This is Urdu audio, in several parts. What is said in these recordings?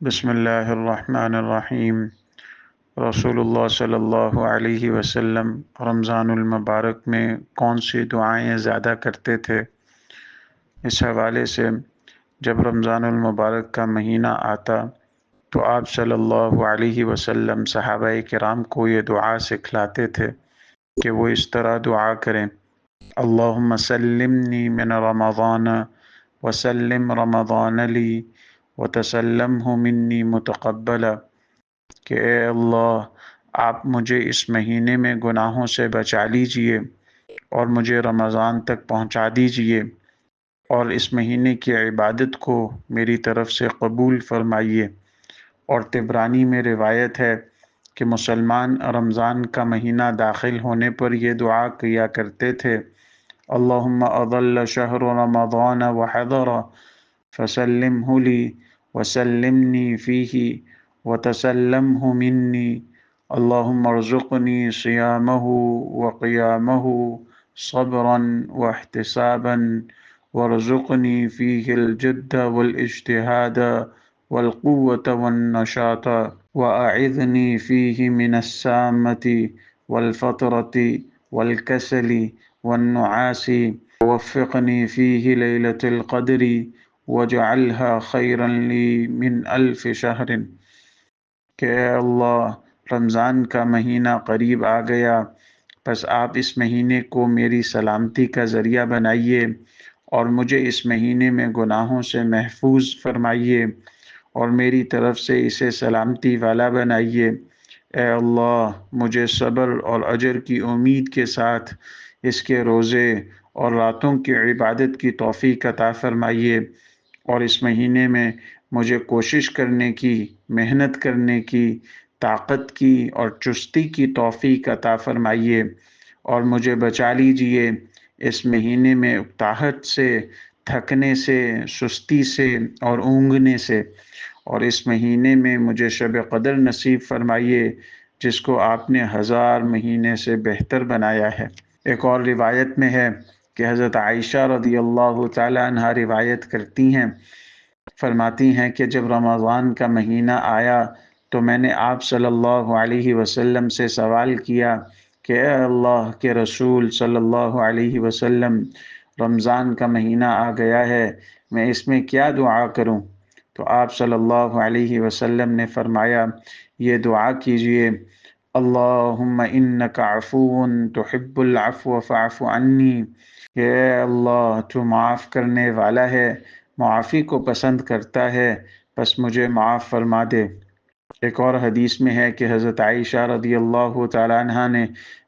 بسم اللہ الرحمن الرحیم۔ رسول اللہ صلی اللہ علیہ وسلم رمضان المبارک میں کون سی دعائیں زیادہ کرتے تھے؟ اس حوالے سے جب رمضان المبارک کا مہینہ آتا تو آپ صلی اللہ علیہ وسلم صحابہ کرام کو یہ دعا سکھلاتے تھے کہ وہ اس طرح دعا کریں: اللہم سلمنی من رمضان وسلم رمضان لی وتسلمہ منی متقبلا، کہ اے اللہ، آپ مجھے اس مہینے میں گناہوں سے بچا لیجئے اور مجھے رمضان تک پہنچا دیجئے، اور اس مہینے کی عبادت کو میری طرف سے قبول فرمائیے۔ اور طبرانی میں روایت ہے کہ مسلمان رمضان کا مہینہ داخل ہونے پر یہ دعا کیا کرتے تھے: اللہم اضل شہر رمضان وحضر فسلمہ لی وسلمنی فیہ وتسلمہ منی، اللہم ارزقنی صیامہ وقیامہ صبرا واحتسابا وارزقنی فیہ الجد والاجتہاد والقوة والنشاط وأعذني فيه من السامة والفطرة والكسل والنعاس ووفقني فيه ليلة القدر واجعلها خيرا لي من 1000 شهر، کہ اے اللہ، رمضان کا مہینہ قریب آ گیا، پس آپ اس مہینے کو میری سلامتی کا ذریعہ بنائیے اور مجھے اس مہینے میں گناہوں سے محفوظ فرمائیے اور میری طرف سے اسے سلامتی والا بنائیے۔ اے اللہ، مجھے صبر اور اجر کی امید کے ساتھ اس کے روزے اور راتوں کی عبادت کی توفیق عطا فرمائیے، اور اس مہینے میں مجھے کوشش کرنے کی، محنت کرنے کی، طاقت کی اور چستی کی توفیق عطا فرمائیے، اور مجھے بچا لیجئے اس مہینے میں اکتاہٹ سے، تھکنے سے، سستی سے اور اونگنے سے، اور اس مہینے میں مجھے شب قدر نصیب فرمائیے جس کو آپ نے 1000 مہینے سے بہتر بنایا ہے۔ ایک اور روایت میں ہے کہ حضرت عائشہ رضی اللہ تعالی عنہا روایت کرتی ہیں، فرماتی ہیں کہ جب رمضان کا مہینہ آیا تو میں نے آپ صلی اللہ علیہ وسلم سے سوال کیا کہ اے اللہ کے رسول صلی اللہ علیہ وسلم، رمضان کا مہینہ آ گیا ہے، میں اس میں کیا دعا کروں؟ تو آپ صلی اللہ علیہ وسلم نے فرمایا، یہ دعا کیجئے: اللہم انک عفو تحب العفو فاعف عنی، کہ اے اللہ، تو معاف کرنے والا ہے، معافی کو پسند کرتا ہے، پس مجھے معاف فرما دے۔ ایک اور حدیث میں ہے کہ حضرت عائشہ رضی اللہ تعالی عنہا نے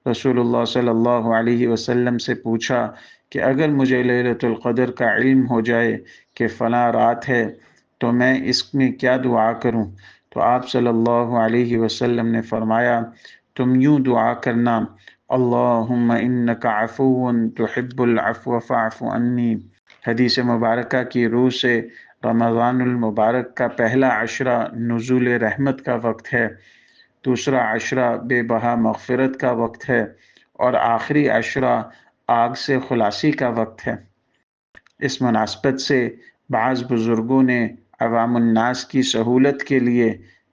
رسول اللہ صلی اللہ علیہ وسلم سے پوچھا کہ اگر مجھے لیلۃ القدر کا علم ہو جائے کہ فلاں رات ہے تو میں اس میں کیا دعا کروں؟ تو آپ صلی اللہ علیہ وسلم نے فرمایا، تم یوں دعا کرنا: اللہم انک عفو تحب العفو فاعف عنی۔ حدیث مبارکہ کی روح سے رمضان المبارک کا پہلا عشرہ نزول رحمت کا وقت ہے، دوسرا عشرہ بے بہا مغفرت کا وقت ہے، اور آخری عشرہ آگ سے خلاصی کا وقت ہے۔ اس مناسبت سے بعض بزرگوں نے عوام الناس کی سہولت کے لیے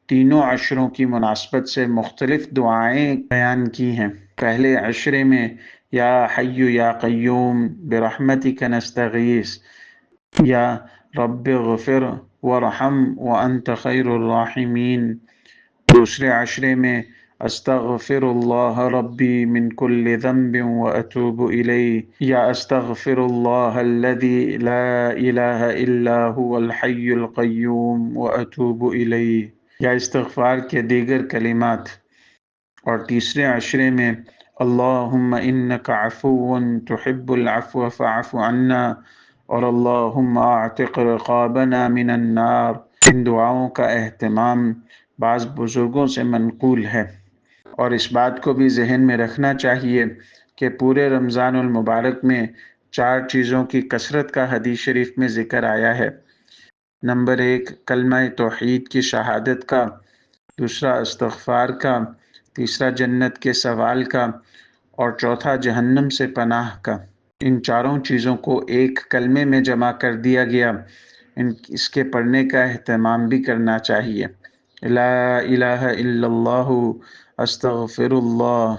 تینوں عشروں کی مناسبت سے مختلف دعائیں بیان کی ہیں۔ پہلے عشرے میں یا حی یا قیوم برحمتک نستغیث، یا رب اغفر وارحم وانت خیر الراحمین۔ دوسرے عشرے میں استغفر اللہ ربی من کل ذنب واتوب الیہ، یا استغفر اللہ الذی لا الہ الا هو الحی القیوم واتوب الیہ، یا استغفار کے دیگر کلمات۔ اور تیسرے عشرے میں اللہم انک عفو تحب العفو فاعف عنا، اور اللہم اعتق رقابنا من النار۔ ان دعاؤں کا اہتمام بعض بزرگوں سے منقول ہے، اور اس بات کو بھی ذہن میں رکھنا چاہیے کہ پورے رمضان المبارک میں 4 چیزوں کی کثرت کا حدیث شریف میں ذکر آیا ہے۔ نمبر 1، کلمہ توحید کی شہادت کا، دوسرا استغفار کا، تیسرا جنت کے سوال کا، اور چوتھا جہنم سے پناہ کا۔ ان چاروں چیزوں کو ایک کلمے میں جمع کر دیا گیا اس کے پڑھنے کا اہتمام بھی کرنا چاہیے۔ لا الہ الا اللہ، استغفر اللہ،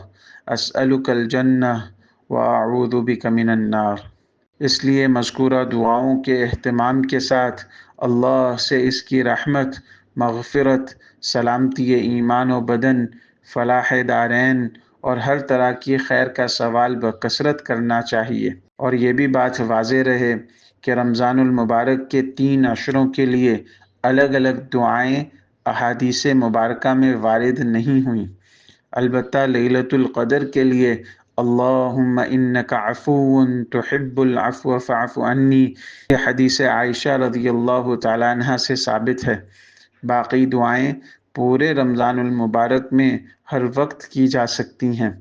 اسألک الجنہ واعوذ بک من النار۔ اس لیے مذکورہ دعاؤں کے اہتمام کے ساتھ اللہ سے اس کی رحمت، مغفرت، سلامتی ایمان و بدن، فلاح دارین اور ہر طرح کی خیر کا سوال بکثرت کرنا چاہیے۔ اور یہ بھی بات واضح رہے کہ رمضان المبارک کے 3 عشروں کے لیے الگ الگ دعائیں احادیث مبارکہ میں وارد نہیں ہوئیں، البتہ لیلۃ القدر کے لیے اللہم انک عفو تحب العفو فاعف عنی، یہ حدیث عائشہ رضی اللہ تعالیٰ عنہ سے ثابت ہے۔ باقی دعائیں پورے رمضان المبارک میں ہر وقت کی جا سکتی ہیں۔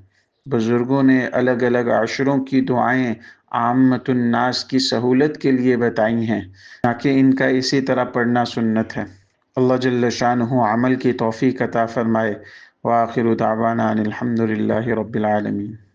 بزرگوں نے الگ الگ عشروں کی دعائیں عامۃ الناس کی سہولت کے لیے بتائی ہیں، تاکہ ان کا اسی طرح پڑھنا سنت ہے۔ اللہ جل شانہ عمل کی توفیق عطا فرمائے۔ وآخر دعوانا ان الحمد للہ رب العالمین۔